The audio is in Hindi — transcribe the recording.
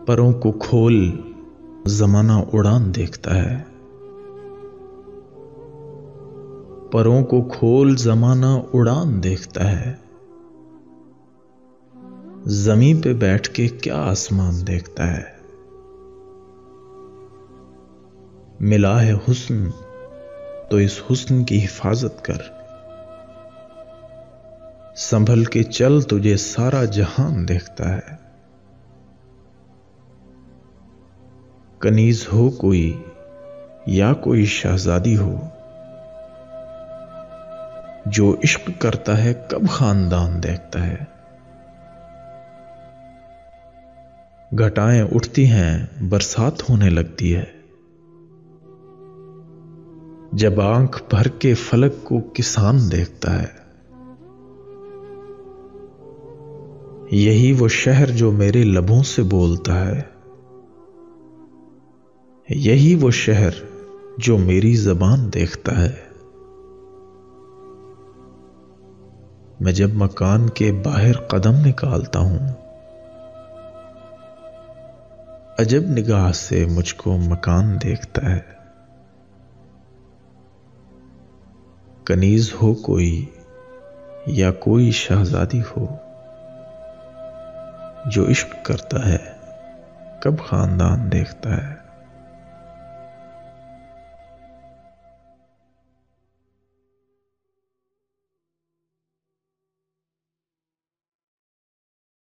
परों को खोल जमाना उड़ान देखता है। परों को खोल जमाना उड़ान देखता है। जमीन पे बैठ के क्या आसमान देखता है। मिला है हुस्न तो इस हुस्न की हिफाजत कर। संभल के चल तुझे सारा जहान देखता है। कनीज हो कोई या कोई शहजादी हो, जो इश्क करता है कब खानदान देखता है। घटाएं उठती हैं बरसात होने लगती है। जब आंख भर के फलक को किसान देखता है। यही वो शहर जो मेरे लबों से बोलता है। यही वो शहर जो मेरी जबान देखता है। मैं जब मकान के बाहर कदम निकालता हूं, अजब निगाह से मुझको मकान देखता है। कनीज हो कोई या कोई शहजादी हो, जो इश्क करता है कब खानदान देखता है।